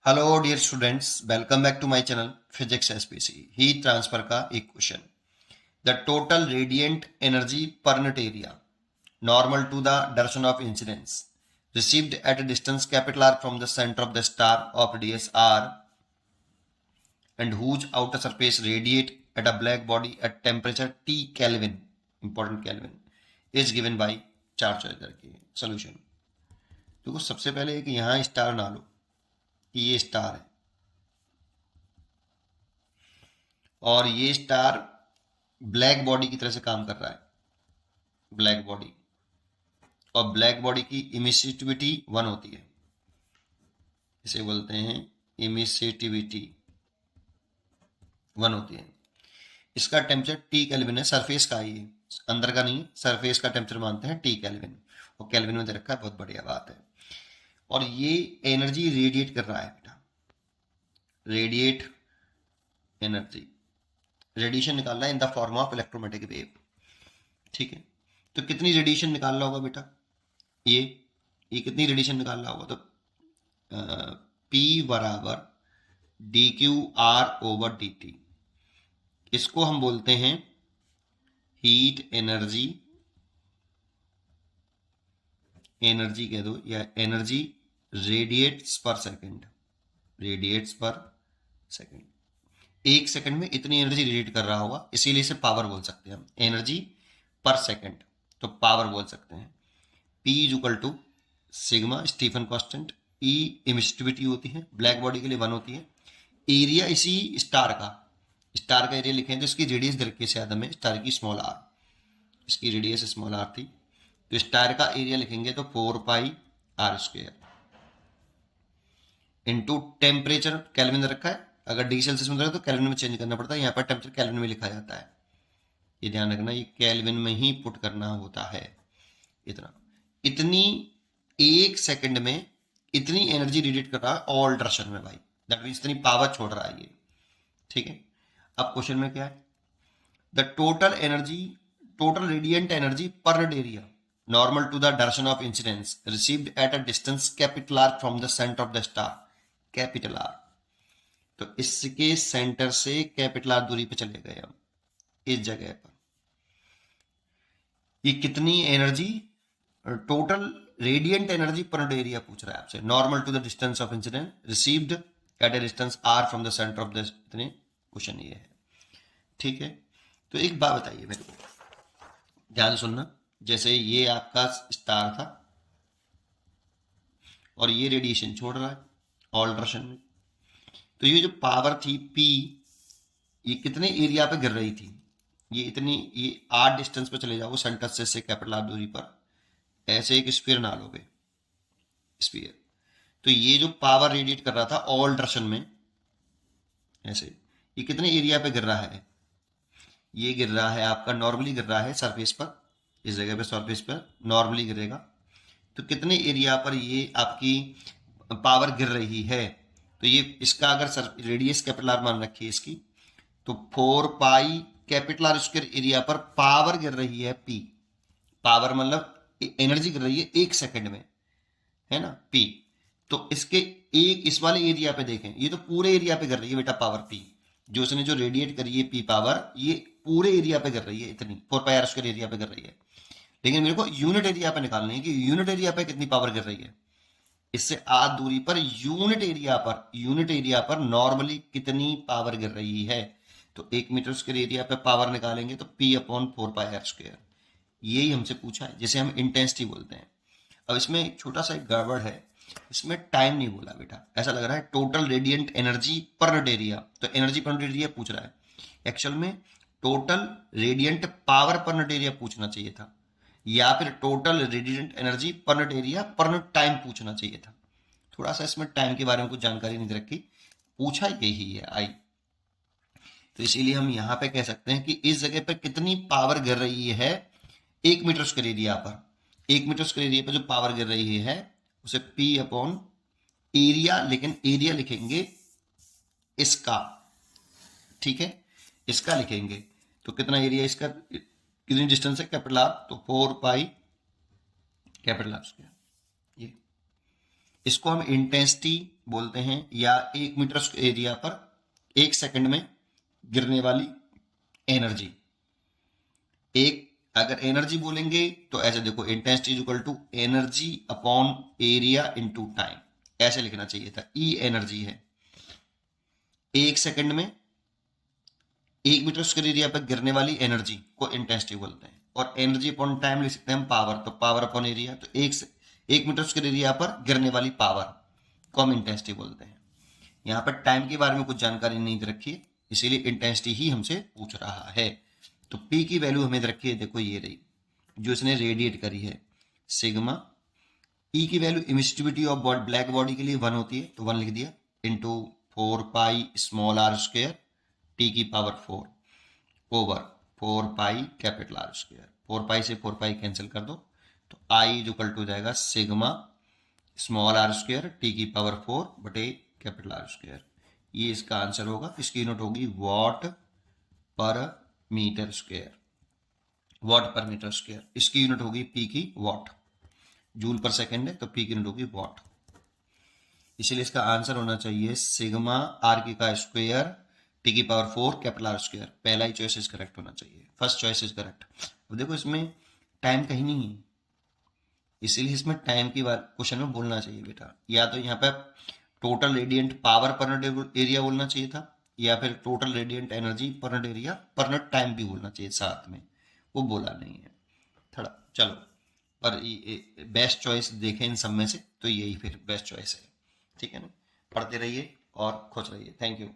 Hello dear students, welcome back to my channel physics SPC. Heat transfer का एक question. The total radiant energy per unit area normal to the direction of incidence received at a distance capital R from the center of the star of radius r and whose outer surface radiate at a black body at temperature T Kelvin, important Kelvin, is given by चार choice करके solution. देखो सबसे पहले एक यहाँ star ना लो कि ये स्टार है और ये स्टार ब्लैक बॉडी की तरह से काम कर रहा है। ब्लैक बॉडी और ब्लैक बॉडी की इमिसिविटी 1 होती है, इसे बोलते हैं इमिसिविटी 1 होती है। इसका टेम्परेचर टी केल्विन है, सरफेस का ही है, अंदर का नहीं। सरफेस का टेम्परेचर मानते हैं टी केल्विन और केल्विन में दे रखा है, बहुत बढ़िया बात है। और ये एनर्जी रेडिएट कर रहा है बेटा, रेडिएट एनर्जी, रेडिएशन निकाल रहा है in the form of electromagnetic wave. ठीक है, तो कितनी रेडिएशन निकाल रहा होगा बेटा, ये कितनी रेडिएशन निकाल रहा होगा, तो P बराबर D Q R over D T. इसको हम बोलते हैं हीट एनर्जी, एनर्जी कह दो या एनर्जी रेडिएट्स पर सेकेंड, रेडिएट्स पर सेकेंड। एक सेकंड में इतनी एनर्जी रेडिएट कर रहा होगा, इसीलिए इसे पावर बोल सकते हैं हम, एनर्जी पर सेकंड, तो पावर बोल सकते हैं। P is equal to sigma Stefan constant, E emissivity होती है, ब्लैक बॉडी के लिए 1 होती है। एरिया इसी स्टार का एरिया लिखें तो इसकी रेडियस दे रखी है शायद हमें, स्टार की स्मॉल आर, इसकी रेडियस स्मॉल आर थी, तो स्टार का एरिया लिखेंगे तो 4 pi are square into temperature kelvin रखा है। अगर डी सेल्सियस में रखा तो केल्विन में चेंज करना पड़ता है, यहाँ पर टेम्परेचर केल्विन में लिखा जाता है, ये ध्यान रखना, ये केल्विन में ही पुट करना होता है। इतना, इतनी एक सेकंड में इतनी एनर्जी रेडिएट कर रहा है ऑल डायरेक्शन में भाई, दैट मीन्स इतनी पावर छोड़ रहा है ये। ठीक है, अब क्वेश्चन में क्या है, the total energy, total radiant energy per unit area normal to the direction of incidence received at a distance capital R from the centre of the star, capital R. तो इसके सेंटर से capital R दूरी पे चले गए हम, इस जगह पर ये कितनी energy, total radiant energy per unit area पूछ रहा है आपसे, normal to the distance of incident received at a distance R from the centre of the, इतने क्वेश्चन ये है। ठीक है, तो एक बात बताइए मेरे को, ध्यान से सुनना। जैसे ये आपका स्टार था और ये रेडिएशन छोड़ रहा है ऑल डायरेक्शन में, तो ये जो पावर थी P, ये कितने एरिया पे गिर रही थी, ये इतनी, ये R डिस्टेंस पे चले जाओगे सेंटर से कैपिटल R दूरी पर, ऐसे एक स्फीयर ना लोगे, स्फीयर, तो ये जो पावर रेडिएट कर रहा था ऑल डायरेक्शन में ऐसे, ये कितने एरिया पे गिर रहा है, ये गिर रहा है आपका, नॉर्मली गिर रहा है सरफेस पर, इस जगह पे सरफेस पर नॉर्मली गिरेगा, तो कितने एरिया पर ये आपकी पावर गिर रही है, तो ये इसका अगर रेडियस कैपिटल आर मान रखी है इसकी, तो 4 pi capital R square area पर पावर गिर रही है P, पावर मतलब एनर्जी गिर रही है एक सेकंड में, है ना P। तो इसके एक इस वाले एरिया पे देखें, ये तो पूरे एरिया पे गिर रही है बेटा पावर P, जो उसने जो रेडिएट करी है P पावर, ये पूरे एरिया पे गिर रही है, इतनी 4 पाई आर स्क्वायर एरिया पे गिर रही है। लेकिन मेरे को यूनिट एरिया पे निकालनी है कि यूनिट एरिया पे कितनी पावर गिर रही है, इससे आध दूरी पर यूनिट एरिया पर, यूनिट एरिया पर नॉर्मली कितनी पावर गिर रही है, तो 1 मीटर स्क्वायर एरिया पे पावर निकालेंगे तो P upon 4 pi are square, यही हमसे पूछा है, जिसे हम इंटेंसिटी बोलते हैं। अब इसमें एक छोटा सा एक गड़बड़ है, इसमें टाइम नहीं बोला बेटा, ऐसा लग रहा है total radiant energy per unit area, तो एनर्जी पर यूनिट एरिया पूछ रहा है, एक्चुअल में टोटल रेडिएंट पावर पर यूनिट एरिया पूछना चाहिए था, या फिर total radiant energy per unit area पर यूनिट टाइम पूछना चाहिए था। थोड़ा सा इसमें टाइम के बारे में कुछ जानकारी नहीं दे रखी, पूछा यही है आई, तो इसीलिए हम यहाँ पे कह सकते हैं कि इस जगह पर कितनी पावर गिर रही है 1 मीटर स्क्वायर एरिया पर, 1 मीटर स्क्वायर एरिया पर जो पावर गिर रही है उसे P अपॉन एरिया, लेकिन एरिया लिखेंगे इसका, ठीक है, इसका लिखेंगे, तो कितना एरिया इसका, कितनी डिस्टेंस है कैपिटल आर, तो 4 पाई कैपिटल आर स्क्वायर, ये इसको हम इंटेंसिटी बोलते हैं, या 1 मीटर स्क्वायर एरिया पर 1 सेकंड में गिरने वाली एनर्जी। एक अगर एनर्जी बोलेंगे तो ऐसे देखो, intensity is equal to energy upon area into time, ऐसे लिखना चाहिए था। ई एनर्जी है, 1 सेकंड में 1 मीटर स्क्वायर एरिया पर गिरने वाली एनर्जी को इंटेंसिटी बोलते हैं, और एनर्जी अपॉन टाइम लिख सकते हैं हम पावर, तो पावर अपॉन एरिया, तो 1 मीटर स्क्वायर एरिया पर गिरने वाली पावर को हम इंटेंसिटी बोलते हैं। यहाँ पर टाइम के बारे में कुछ जानकारी नहीं दे रखी है, इसीलिए इंटेंसिटी ही हमसे पूछ रहा है। तो P की वैल्यू हमें दे रखी है, देखो ये रही जो इसने रेडिएट करी है, सिग्मा। E की value emissivity of black body के लिए 1 होती है, तो 1 लिख दिया, इंटू 4πr² T की पावर 4 ओवर 4πR²। 4π से 4π कैंसिल कर दो, तो I इक्वल टू जाएगा सिग्मा r² T की पावर 4 बटे R²। ये इसका आंसर होगा। इसकी यूनिट होगी वॉट पर मीटर स्क्वायर, वॉट पर मीटर स्क्वायर। इसकी यूनिट होगी P की वॉट, जूल पर सेकंड है तो P की यूनिट होगी वॉट। इसलिए इसका आंसर होना चाहिए सिग्मा R की का स्क्वायर T की पावर 4 R²। पहला ही चॉइस इज करेक्ट होना चाहिए, फर्स्ट चॉइस इज करेक्ट। अब देखो इसमें टाइम कहीं नहीं है, इसीलिए इसमें टाइम की बात क्वेश्चन में बोलना चाहिए बेटा। या तो यहाँ पे टोटल रेडिएंट पावर पर यूनिट एरिया बोलना चाहिए था, या फिर total radiant energy per unit area पर यूनिट टाइम भी बोलना चाहिए साथ में, वो बोला नहीं है थोड़ा। चलो, पर बेस्ट चॉइस देखें इन सब में से तो यही फिर बेस्ट चॉइस है। ठीक है ना, पढ़ते रहिए और खुश रहिए। Thank you.